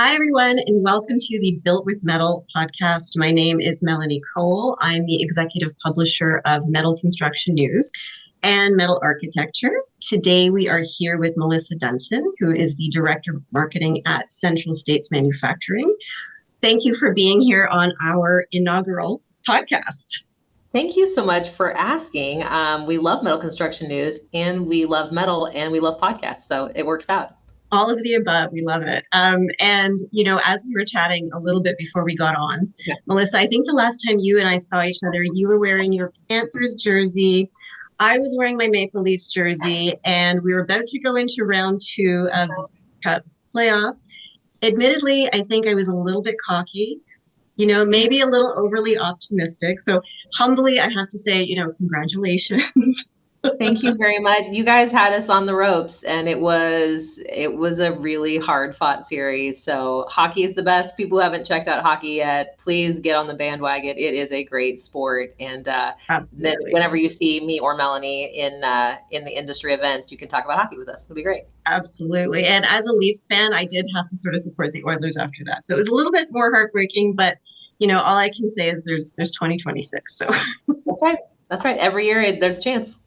Hi, everyone, and welcome to the Built with Metal podcast. My name is Melanie Kowal. I'm the executive publisher of Metal Construction News and Metal Architecture. Today, we are here with Melissa Dunson, who is the director of marketing at Central States Manufacturing. Thank you for being here on our inaugural podcast. Thank you so much for asking. We love Metal Construction News, and we love metal, and we love podcasts, so it works out. All of the above. We love it. As we were chatting a little bit before we got on, Melissa, I think the last time you and I saw each other, you were wearing your Panthers jersey. I was wearing my Maple Leafs jersey, and we were about to go into round 2 of the Cup playoffs. Admittedly, I think I was a little bit cocky, maybe a little overly optimistic. So humbly, I have to say, congratulations. Thank you very much. You guys had us on the ropes, and it was a really hard fought series. So hockey is the best. People who haven't checked out hockey yet, please get on the bandwagon. It is a great sport, and then whenever you see me or Melanie in the industry events, you can talk about hockey with us. It'll be great. Absolutely. And as a Leafs fan, I did have to sort of support the Oilers after that. So it was a little bit more heartbreaking, but all I can say is there's 2026. So That's right. Every year there's a chance.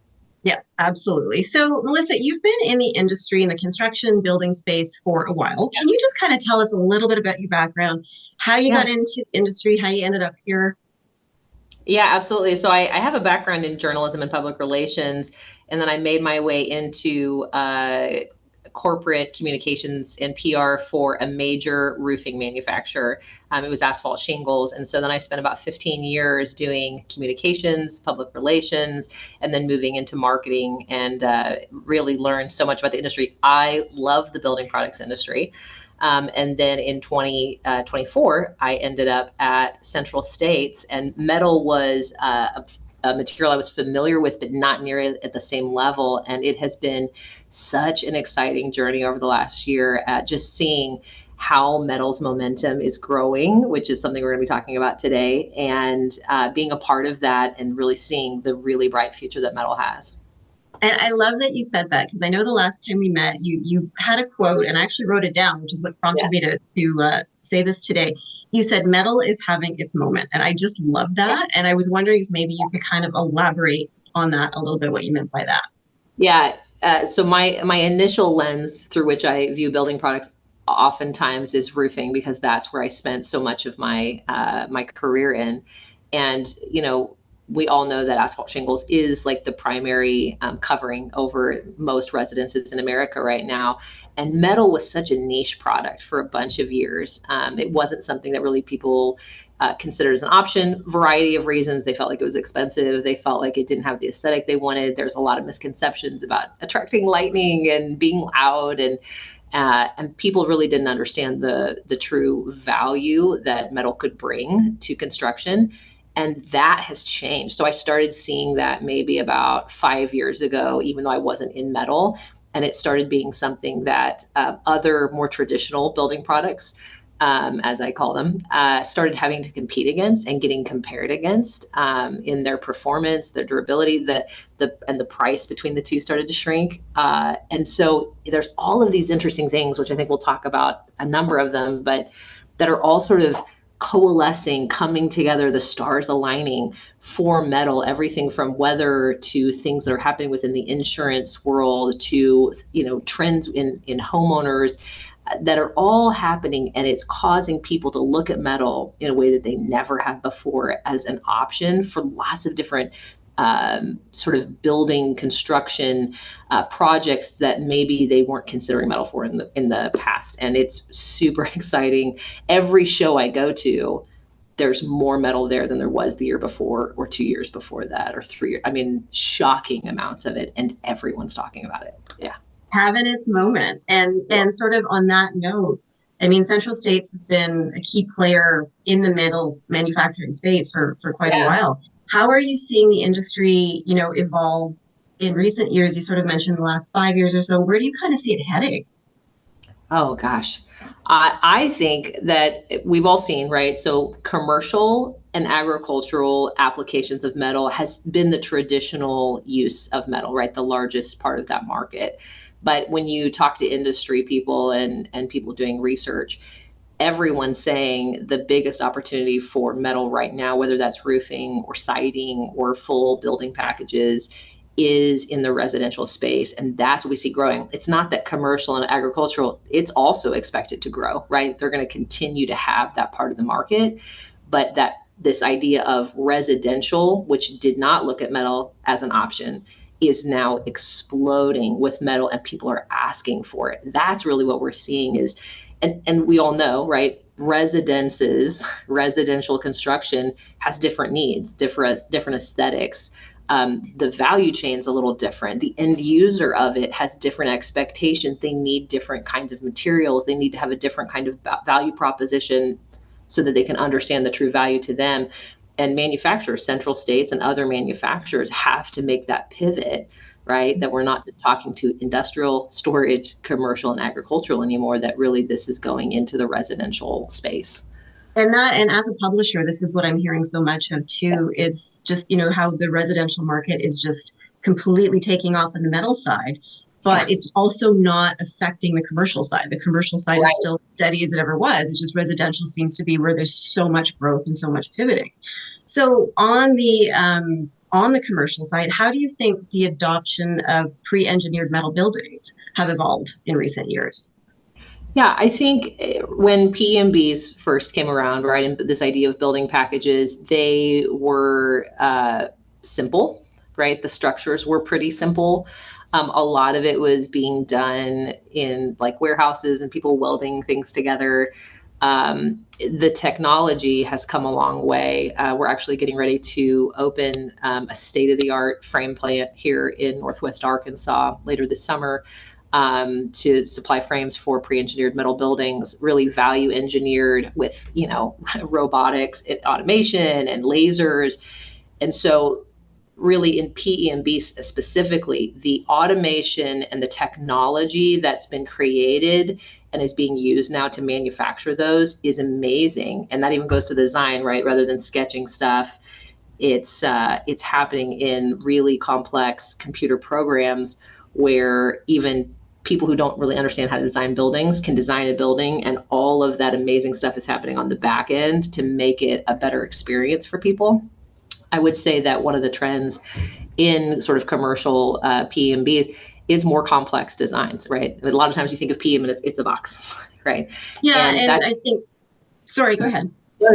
Yeah, absolutely. So, Melissa, you've been in the industry, in the construction building space for a while. Can you just kind of tell us a little bit about your background, how you got into the industry, how you ended up here? Yeah, absolutely. So I have a background in journalism and public relations, and then I made my way into corporate communications and PR for a major roofing manufacturer. It was asphalt shingles. And so then I spent about 15 years doing communications, public relations, and then moving into marketing and really learned so much about the industry. I love the building products industry. And then in 2024, I ended up at Central States, and metal was a material I was familiar with, but not nearly at the same level. And it has been such an exciting journey over the last year at just seeing how metal's momentum is growing, which is something we're going to be talking about today, and being a part of that and really seeing the really bright future that metal has. And I love that you said that, because I know the last time we met, you had a quote, and I actually wrote it down, which is what prompted me to say this today. You said metal is having its moment, and I just love that. And I was wondering if maybe you could kind of elaborate on that a little bit, what you meant by that. Yeah. So my initial lens through which I view building products oftentimes is roofing, because that's where I spent so much of my my career in. And we all know that asphalt shingles is like the primary covering over most residences in America right now. And metal was such a niche product for a bunch of years. It wasn't something that really people considered as an option. Variety of reasons. They felt like it was expensive. They felt like it didn't have the aesthetic they wanted. There's a lot of misconceptions about attracting lightning and being loud, and people really didn't understand the true value that metal could bring to construction. And that has changed. So I started seeing that maybe about 5 years ago, even though I wasn't in metal. And it started being something that other more traditional building products, as I call them, started having to compete against and getting compared against in their performance, their durability, and the price between the two started to shrink. And so there's all of these interesting things, which I think we'll talk about a number of them, but that are all sort of coalescing, coming together, the stars aligning for metal, everything from weather to things that are happening within the insurance world to, trends in homeowners that are all happening. And it's causing people to look at metal in a way that they never have before as an option for lots of different sort of building construction projects that maybe they weren't considering metal for in the past. And it's super exciting. Every show I go to, there's more metal there than there was the year before or 2 years before that or 3 years. I mean, shocking amounts of it, and everyone's talking about it. Yeah. Having its moment. And sort of on that note, I mean, Central States has been a key player in the metal manufacturing space for quite a while. How are you seeing the industry, evolve in recent years? You sort of mentioned the last 5 years or so. Where do you kind of see it heading? Oh, gosh. I think that we've all seen, right? So commercial and agricultural applications of metal has been the traditional use of metal, right? The largest part of that market. But when you talk to industry people and people doing research, everyone's saying the biggest opportunity for metal right now, whether that's roofing or siding or full building packages, is in the residential space. And that's what we see growing. It's not that commercial and agricultural, it's also expected to grow, right? They're going to continue to have that part of the market, but that this idea of residential, which did not look at metal as an option, is now exploding with metal, and people are asking for it. That's really what we're seeing is, and we all know, right? Residential construction has different needs, different aesthetics. The value chain's a little different. The end user of it has different expectations. They need different kinds of materials. They need to have a different kind of value proposition so that they can understand the true value to them. And manufacturers, Central States and other manufacturers, have to make that pivot, right? That we're not just talking to industrial, storage, commercial, and agricultural anymore, that really this is going into the residential space. And as a publisher, this is what I'm hearing so much of too. It's just, how the residential market is just completely taking off on the metal side, but it's also not affecting the commercial side. The commercial side is still steady as it ever was. It's just residential seems to be where there's so much growth and so much pivoting. So on the commercial side, how do you think the adoption of pre-engineered metal buildings have evolved in recent years? Yeah, I think when PMBs first came around, right, and this idea of building packages, they were simple, right? The structures were pretty simple. A lot of it was being done in like warehouses and people welding things together. The technology has come a long way. We're actually getting ready to open a state-of-the-art frame plant here in Northwest Arkansas later this summer, to supply frames for pre-engineered metal buildings, really value engineered with, robotics and automation and lasers. And so really in PEMB specifically, the automation and the technology that's been created and is being used now to manufacture those is amazing. And that even goes to the design, right? Rather than sketching stuff, it's happening in really complex computer programs where even people who don't really understand how to design buildings can design a building, and all of that amazing stuff is happening on the back end to make it a better experience for people. I would say that one of the trends in sort of commercial PMBs is more complex designs, right? A lot of times you think of PM and it's a box, right? Yeah, and I think, sorry, go ahead.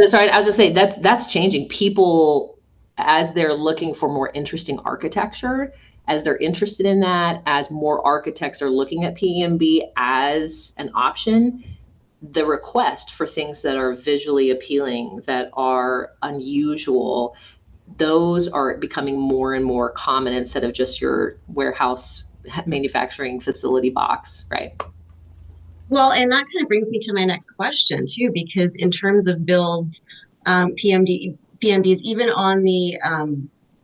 Sorry, I was just saying that's changing. People, as they're looking for more interesting architecture, as they're interested in that, as more architects are looking at PMB as an option, the request for things that are visually appealing, that are unusual, those are becoming more and more common instead of just your warehouse manufacturing facility box, right? Well, and that kind of brings me to my next question too, because in terms of builds, PMBs, even on the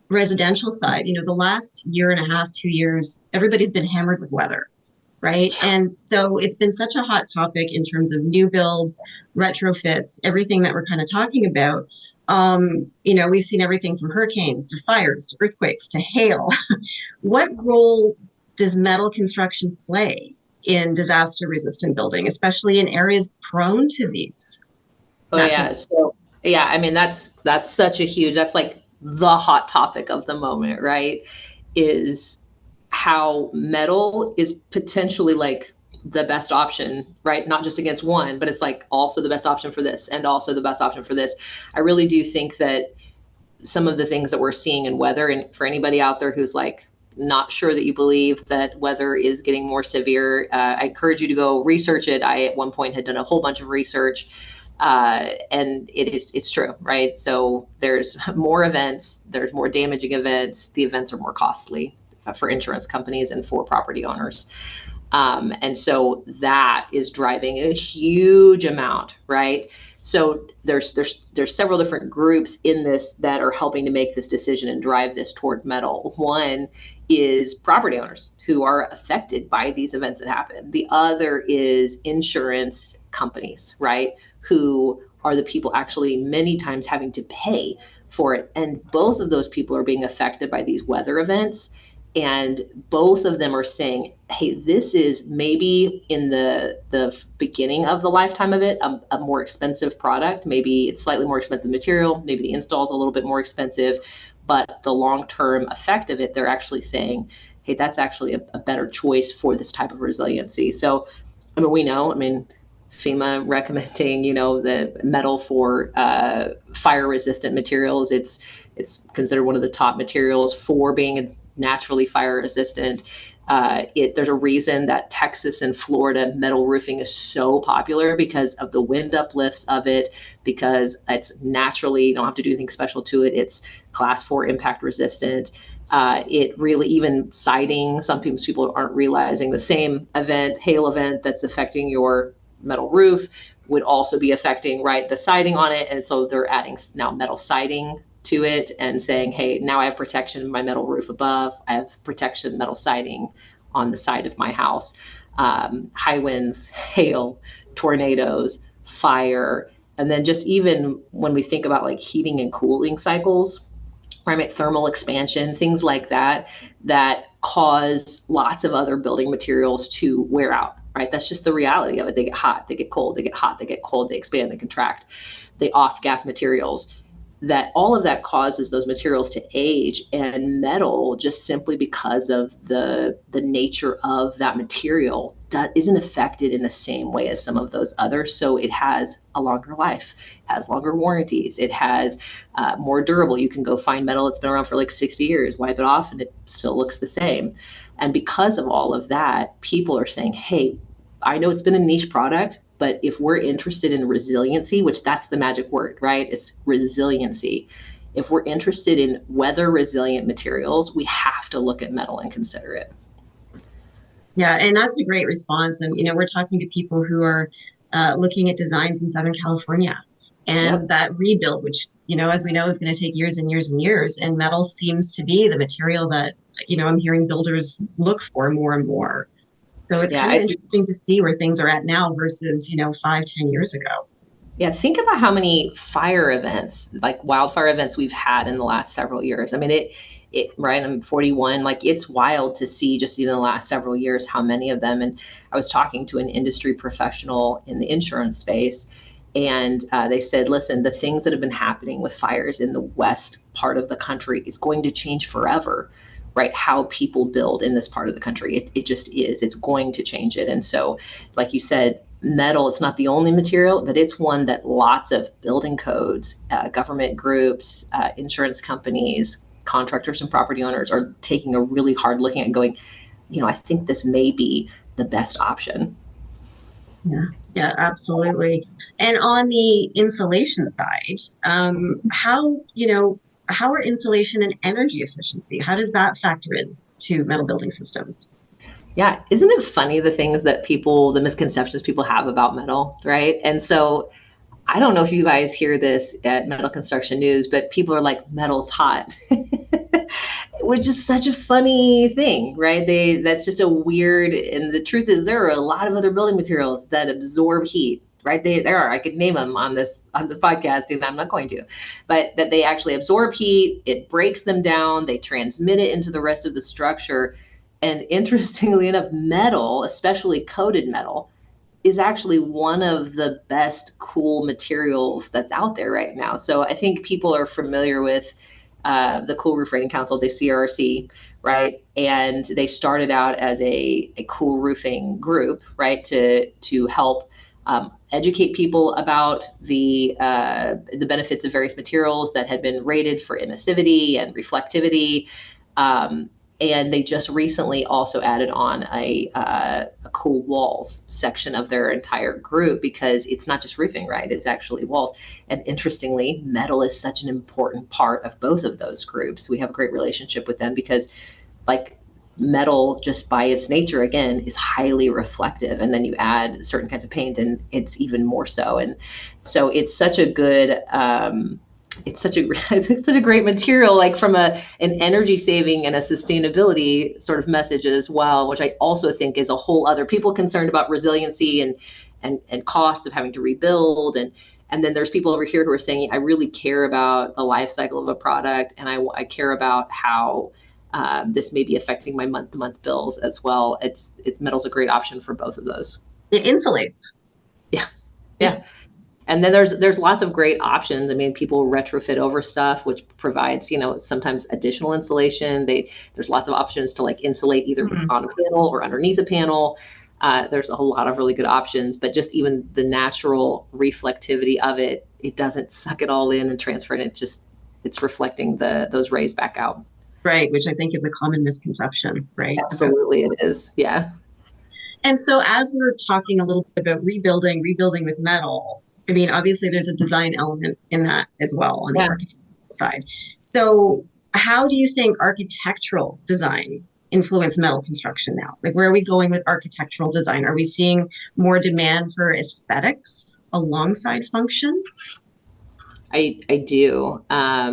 residential side, the last year and a half, 2 years, everybody's been hammered with weather, right? And so it's been such a hot topic in terms of new builds, retrofits, everything that we're kind of talking about. We've seen everything from hurricanes to fires to earthquakes to hail. What role does metal construction play in disaster resistant building, especially in areas prone to these? Oh yeah. So yeah, I mean, that's such a huge, that's like the hot topic of the moment, right? Is how metal is potentially like the best option, right? Not just against one, but it's like also the best option for this and also the best option for this. I really do think that some of the things that we're seeing in weather, and for anybody out there who's like not sure that you believe that weather is getting more severe, I encourage you to go research it. I at one point had done a whole bunch of research, and it's true, right? So there's more events, there's more damaging events, the events are more costly for insurance companies and for property owners. And so that is driving a huge amount, right? So there's several different groups in this that are helping to make this decision and drive this toward metal. One is property owners who are affected by these events that happen. The other is insurance companies, right? Who are the people actually many times having to pay for it. And both of those people are being affected by these weather events. And both of them are saying, hey, this is maybe in the beginning of the lifetime of it, a more expensive product. Maybe it's slightly more expensive material. Maybe the install is a little bit more expensive. But the long-term effect of it, they're actually saying, hey, that's actually a better choice for this type of resiliency. So, I mean, we know, FEMA recommending, the metal for fire-resistant materials. It's considered one of the top materials for being naturally fire-resistant. There's a reason that Texas and Florida metal roofing is so popular, because of the wind uplifts of it, because it's naturally, you don't have to do anything special to it. It's class 4 impact resistant. It really, even siding, sometimes people aren't realizing the same event, hail event that's affecting your metal roof would also be affecting, right, the siding on it. And so they're adding now metal siding to it and saying, hey, now I have protection in my metal roof above. I have protection metal siding on the side of my house. High winds, hail, tornadoes, fire. And then just even when we think about like heating and cooling cycles, right, thermal expansion, things like that, that cause lots of other building materials to wear out, right? That's just the reality of it. They get hot, they get cold, they get hot, they get cold, they expand, they contract, they off-gas materials. That all of that causes those materials to age, and metal, just simply because of the nature of that material, isn't affected in the same way as some of those others. So it has a longer life, has longer warranties, it has more durable. You can go find metal that's been around for like 60 years, wipe it off, and it still looks the same. And because of all of that, people are saying, hey, I know it's been a niche product, but if we're interested in resiliency, which that's the magic word, right? It's resiliency. If we're interested in weather resilient materials, we have to look at metal and consider it. Yeah, and that's a great response. And, we're talking to people who are looking at designs in Southern California, and Yep. that rebuild, which, as we know, is going to take years and years and years. And metal seems to be the material that, I'm hearing builders look for more and more. So it's Yeah. kind of interesting to see where things are at now versus, 5, 10 years ago. Yeah, think about how many fire events, like wildfire events, we've had in the last several years. Right, I'm 41, like it's wild to see just even the last several years how many of them. And I was talking to an industry professional in the insurance space, and they said, listen, the things that have been happening with fires in the west part of the country is going to change forever, right? How people build in this part of the country. It just is. It's going to change it. And so, like you said, metal, it's not the only material, but it's one that lots of building codes, government groups, insurance companies, contractors and property owners are taking a really hard look at and going, I think this may be the best option. Yeah, absolutely. And on the insulation side, how are insulation and energy efficiency? How does that factor in to metal building systems? Yeah, isn't it funny the misconceptions people have about metal, right? And so I don't know if you guys hear this at Metal Construction News, but people are like, metal's hot, which is such a funny thing, right? That's just a weird, and the truth is there are a lot of other building materials that absorb heat, right? There are, I could name them on this podcast, and I'm not going to, but that they actually absorb heat, it breaks them down, they transmit it into the rest of the structure. And interestingly enough, metal, especially coated metal, is actually one of the best cool materials that's out there right now. So I think people are familiar with the Cool Roof Rating Council, the CRRC, right? And they started out as a cool roofing group, right, to help educate people about the benefits of various materials that had been rated for emissivity and reflectivity. And they just recently also added on a cool walls section of their entire group, because it's not just roofing, right? It's actually walls. And interestingly, metal is such an important part of both of those groups. We have a great relationship with them because, like, metal just by its nature, again, is highly reflective. And then you add certain kinds of paint and it's even more so. And so it's such a good, it's such a great material, like from an energy saving and a sustainability sort of message as well, which I also think is a whole other, people concerned about resiliency and cost of having to rebuild. And then there's people over here who are saying, I really care about the life cycle of a product, and I care about how this may be affecting my month-to-month bills as well. Metal's a great option for both of those. It insulates. Yeah. Yeah. And then there's lots of great options. I mean, people retrofit over stuff, which provides, sometimes additional insulation. There's lots of options to like insulate either on a panel or underneath a panel. There's a lot of really good options, but just even the natural reflectivity of it doesn't suck it all in and transfer it. It's reflecting those rays back out. Right, which I think is a common misconception, right? Absolutely, it is. Yeah. And so as we were talking a little bit about rebuilding with metal, I mean, obviously there's a design element in that as well on the architectural side. So how do you think architectural design influence metal construction now? Like, where are we going with architectural design? Are we seeing more demand for aesthetics alongside function? I do. I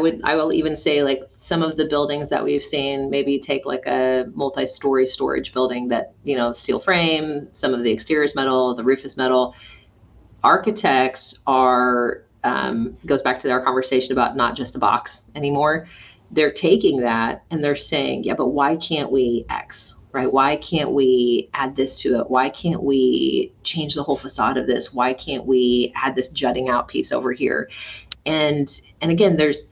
will even say, like, some of the buildings that we've seen, maybe take like a multi-story storage building that, steel frame, some of the exterior is metal, the roof is metal. Architects goes back to our conversation about not just a box anymore. They're taking that and they're saying, yeah, but why can't we X? Right? Why can't we add this to it? Why can't we change the whole facade of this? Why can't we add this jutting out piece over here? And again, there's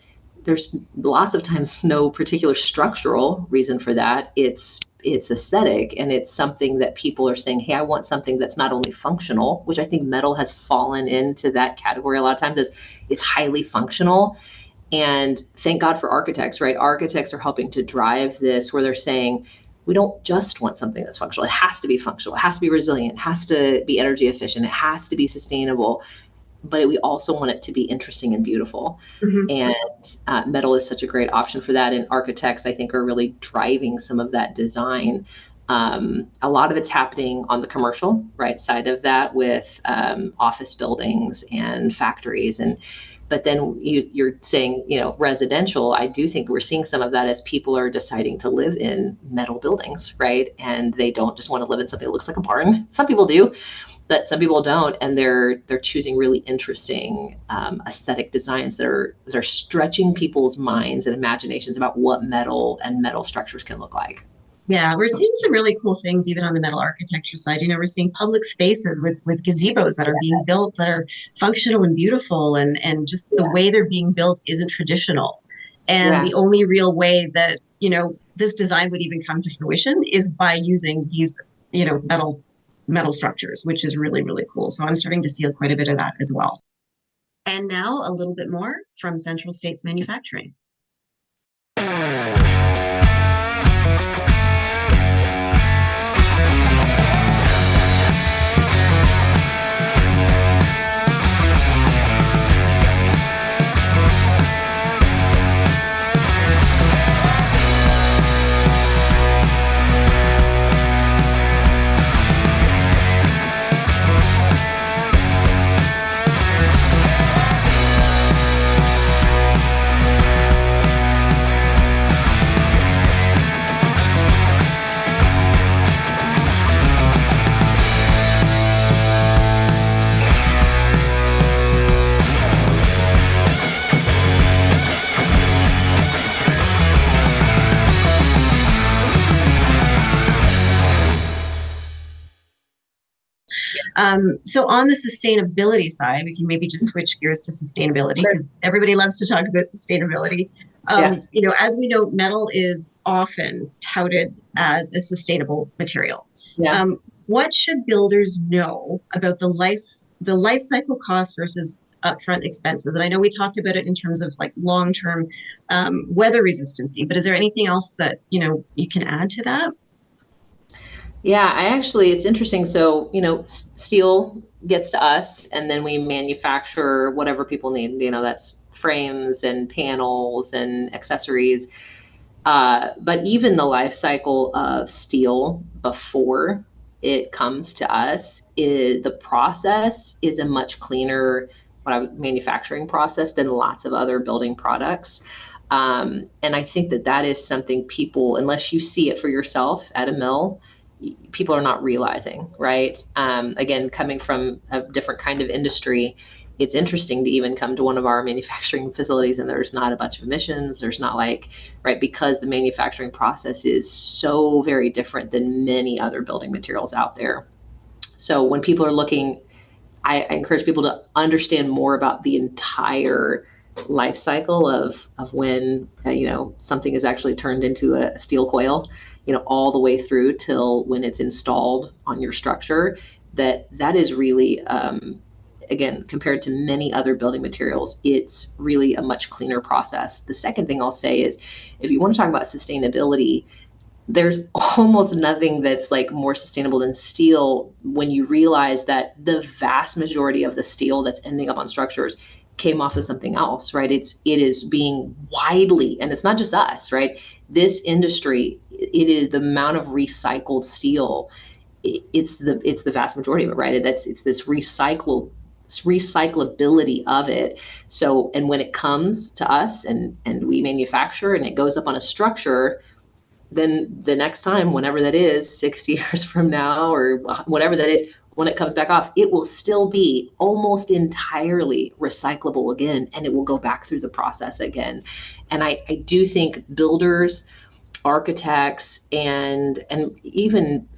lots of times no particular structural reason for that. It's aesthetic, and it's something that people are saying, hey, I want something that's not only functional, which I think metal has fallen into that category a lot of times, as it's highly functional. And thank God for architects, right? Architects are helping to drive this, where they're saying, we don't just want something that's functional. It has to be functional. It has to be resilient. It has to be energy efficient. It has to be sustainable. But we also want it to be interesting and beautiful. And metal is such a great option for that. And architects, I think, are really driving some of that design. A lot of it's happening on the commercial side of that, with office buildings and factories. But then you're saying, residential, I do think we're seeing some of that as people are deciding to live in metal buildings, right? And they don't just want to live in something that looks like a barn. Some people do, but some people don't. And they're choosing really interesting aesthetic designs that are stretching people's minds and imaginations about what metal and metal structures can look like. Yeah, we're seeing some really cool things even on the metal architecture side. We're seeing public spaces with gazebos that are being built that are functional and beautiful, and just the way they're being built isn't traditional. And the only real way that, this design would even come to fruition is by using these, metal structures, which is really, really cool. So I'm starting to see quite a bit of that as well. And now a little bit more from Central States Manufacturing. So on the sustainability side, we can maybe just switch gears to sustainability, because everybody loves to talk about sustainability. As we know, metal is often touted as a sustainable material. What should builders know about the life cycle cost versus upfront expenses? And I know we talked about it in terms of like long-term weather resistancy, but is there anything else that, you can add to that? Yeah, it's interesting. So, steel gets to us, and then we manufacture whatever people need. That's frames and panels and accessories. But even the life cycle of steel before it comes to us, the process is a much cleaner manufacturing process than lots of other building products. And I think that is something people, unless you see it for yourself at a mill, people are not realizing, right? Again, coming from a different kind of industry, it's interesting to even come to one of our manufacturing facilities and there's not a bunch of emissions. There's not like, right, because the manufacturing process is so very different than many other building materials out there. So when people are looking, I encourage people to understand more about the entire life cycle of when something is actually turned into a steel coil, all the way through till when it's installed on your structure. That is really, again, compared to many other building materials, it's really a much cleaner process. The second thing I'll say is, if you want to talk about sustainability, there's almost nothing that's like more sustainable than steel when you realize that the vast majority of the steel that's ending up on structures came off of something else, right? It is being widely, and it's not just us, right? This industry, it is the amount of recycled steel. It's the vast majority of it, right? It's this recyclability of it. So, and when it comes to us and we manufacture and it goes up on a structure, then the next time, whenever that is, 6 years from now or whatever that is, when it comes back off, it will still be almost entirely recyclable again, and it will go back through the process again. And I do think builders, architects, and even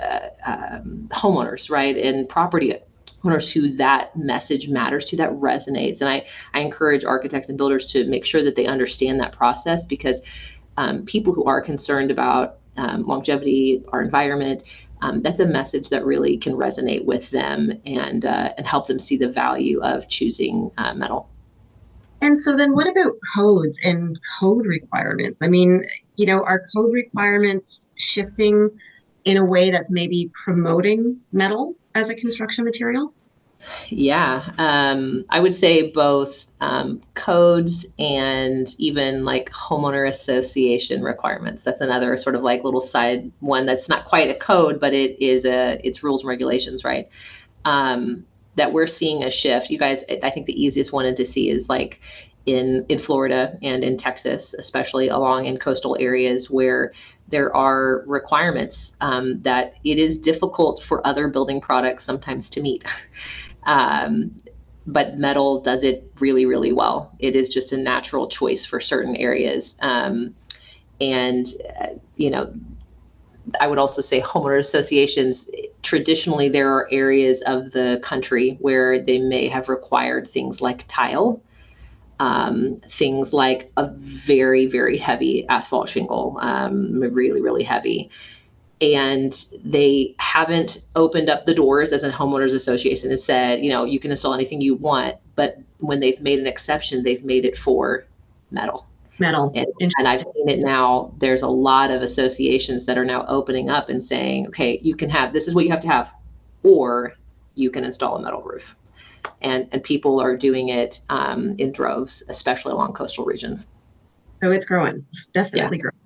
homeowners, right, and property owners who that message matters to, that resonates. And I encourage architects and builders to make sure that they understand that process, because people who are concerned about longevity, our environment, that's a message that really can resonate with them and help them see the value of choosing metal. And so then what about codes and code requirements? I mean, are code requirements shifting in a way that's maybe promoting metal as a construction material? Yeah, I would say both codes and even like homeowner association requirements. That's another sort of like little side one that's not quite a code, but it's rules and regulations, right? That we're seeing a shift. You guys, I think the easiest one to see is like in Florida and in Texas, especially along in coastal areas where there are requirements that it is difficult for other building products sometimes to meet. But metal does it really, really well. It is just a natural choice for certain areas. And I would also say homeowner associations, traditionally, there are areas of the country where they may have required things like tile, things like a very, very heavy asphalt shingle, really, really heavy. And they haven't opened up the doors as a homeowners association and said, you can install anything you want. But when they've made an exception, they've made it for metal. Metal. And I've seen it now. There's a lot of associations that are now opening up and saying, okay, you can have, this is what you have to have, or you can install a metal roof. And people are doing it in droves, especially along coastal regions. So it's growing, definitely growing.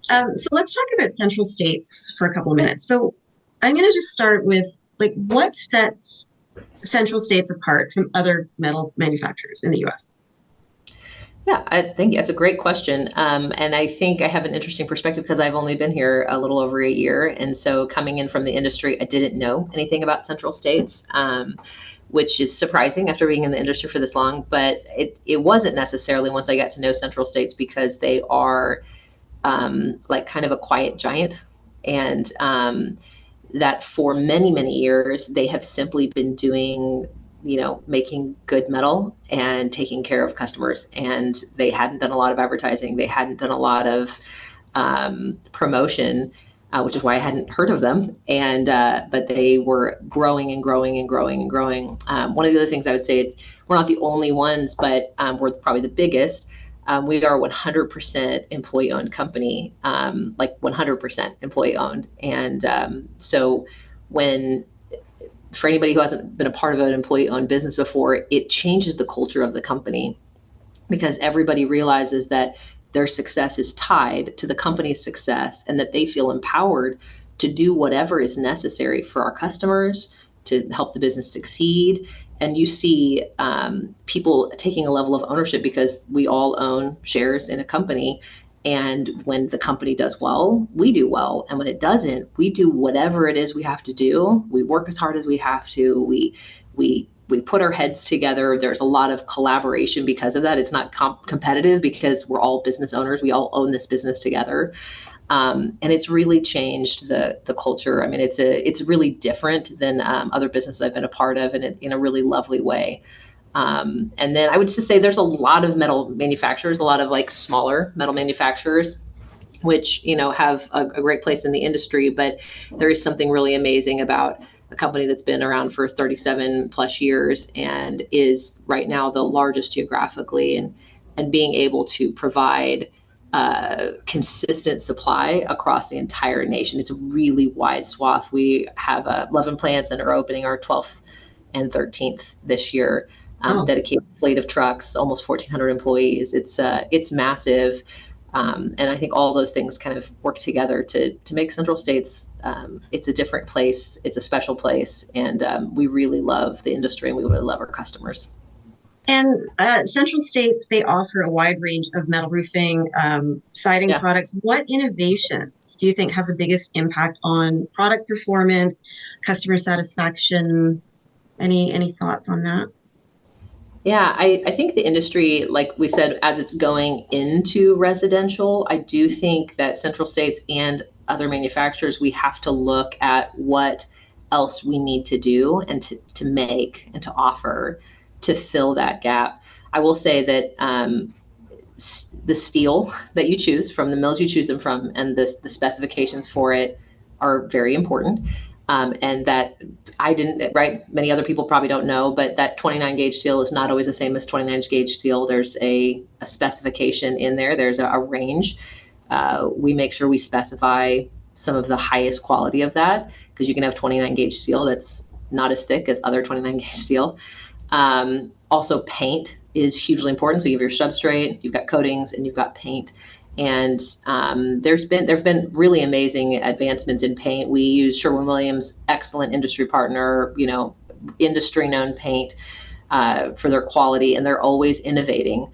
So let's talk about central states for a couple of minutes. So I'm going to just start with what sets central states apart from other metal manufacturers in the U.S.? Yeah, I think that's a great question. And I think I have an interesting perspective because I've only been here a little over a year. And so coming in from the industry, I didn't know anything about central states, which is surprising after being in the industry for this long. But it wasn't necessarily once I got to know central states, because they are like kind of a quiet giant. And that for many, many years, they have simply been doing making good metal and taking care of customers. And they hadn't done a lot of advertising. They hadn't done a lot of promotion, which is why I hadn't heard of them. And but they were growing and growing and growing and growing. One of the other things I would say is we're not the only ones, but we're probably the biggest. We are a 100% employee-owned company, like 100% employee-owned. And so for anybody who hasn't been a part of an employee-owned business before, it changes the culture of the company, because everybody realizes that their success is tied to the company's success and that they feel empowered to do whatever is necessary for our customers to help the business succeed. And you see people taking a level of ownership because we all own shares in a company. And when the company does well, we do well. And when it doesn't, we do whatever it is we have to do. We work as hard as we have to. We we put our heads together. There's a lot of collaboration because of that. It's not competitive because we're all business owners. We all own this business together. And it's really changed the culture. I mean, it's really different than other businesses I've been a part of, and in a really lovely way. And then I would just say there's a lot of metal manufacturers, a lot of like smaller metal manufacturers, which, have a great place in the industry. But there is something really amazing about a company that's been around for 37 plus years and is right now the largest geographically, and being able to provide consistent supply across the entire nation. It's a really wide swath. We have 11 plants and are opening our 12th and 13th this year. Dedicated fleet of trucks, almost 1,400 employees. It's massive. And I think all those things kind of work together to make Central States, it's a different place. It's a special place. And we really love the industry, and we really love our customers. And Central States, they offer a wide range of metal roofing, siding products. What innovations do you think have the biggest impact on product performance, customer satisfaction? Any thoughts on that? Yeah, I think the industry, like we said, as it's going into residential, I do think that Central States and other manufacturers, we have to look at what else we need to do and to make and to offer to fill that gap. I will say that the steel that you choose from, the mills you choose them from, and the specifications for it are very important. And that I didn't, right? Many other people probably don't know, but that 29 gauge steel is not always the same as 29 gauge steel. There's a specification in there. There's a range. We make sure we specify some of the highest quality of that, because you can have 29 gauge steel that's not as thick as other 29 gauge steel. Also, paint is hugely important. So you have your substrate, you've got coatings, and you've got paint. And there's been really amazing advancements in paint. We use Sherwin-Williams, excellent industry partner, industry known paint for their quality, and they're always innovating.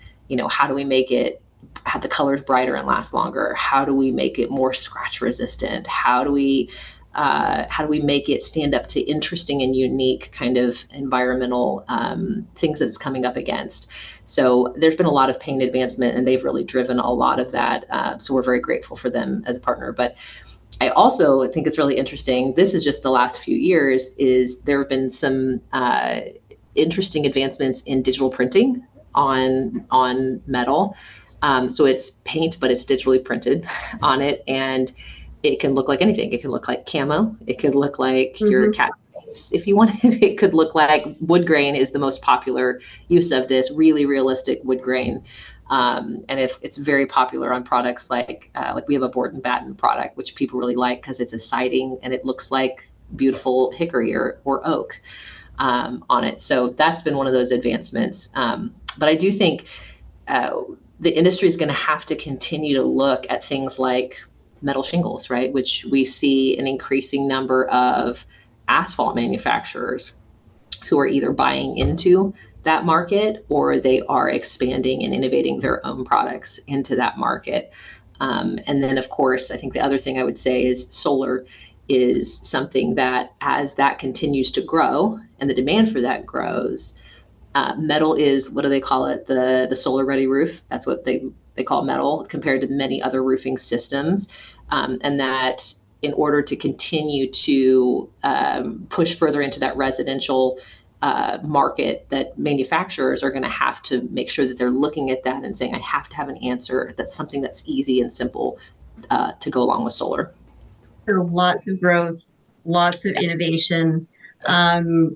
How do we make it have the colors brighter and last longer? How do we make it more scratch resistant? How do we make it stand up to interesting and unique kind of environmental things that it's coming up against? So there's been a lot of paint advancement, and they've really driven a lot of that. So we're very grateful for them as a partner. But I also think it's really interesting. This is just the last few years. There have been some interesting advancements in digital printing on metal. So it's paint, but it's digitally printed on it, and it can look like anything. It can look like camo. It could look like your cat's face if you wanted. It could look like wood grain is the most popular use of this, really realistic wood grain. And if it's very popular on products like we have a board and batten product, which people really like because it's a siding and it looks like beautiful hickory or oak on it. So that's been one of those advancements. But I do think the industry is going to have to continue to look at things like metal shingles, right? Which we see an increasing number of asphalt manufacturers who are either buying into that market or they are expanding and innovating their own products into that market. And then, of course, I think the other thing I would say is solar is something that as that continues to grow and the demand for that grows, metal is, what do they call it? The solar ready roof. That's what they call metal compared to many other roofing systems. And that in order to continue to push further into that residential market, that manufacturers are going to have to make sure that they're looking at that and saying, I have to have an answer that's something that's easy and simple to go along with solar. So lots of growth, lots of innovation.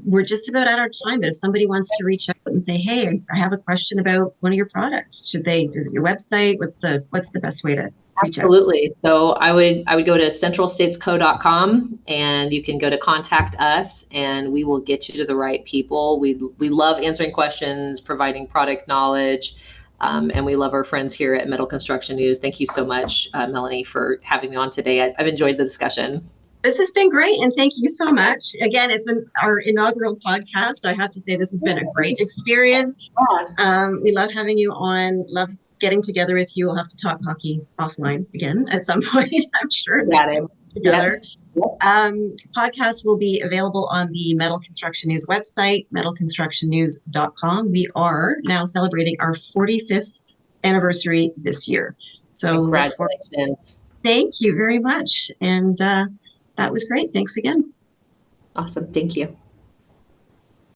We're just about at our time, but if somebody wants to reach out and say, hey, I have a question about one of your products, should they visit your website? What's the best way to reach out? Absolutely. So I would go to centralstatesco.com, and you can go to contact us, and we will get you to the right people. We love answering questions, providing product knowledge, and we love our friends here at Metal Construction News. Thank you so much, Melanie, for having me on today. I've enjoyed the discussion. This has been great, and thank you so much. Again, it's our inaugural podcast, so I have to say this has been a great experience. We love having you on, love getting together with you. We'll have to talk hockey offline again at some point, I'm sure. Got it. together. Yep. Podcast will be available on the Metal Construction News website, metalconstructionnews.com. We are now celebrating our 45th anniversary this year. So congratulations. Thank you very much. And that was great. Thanks again. Awesome. Thank you.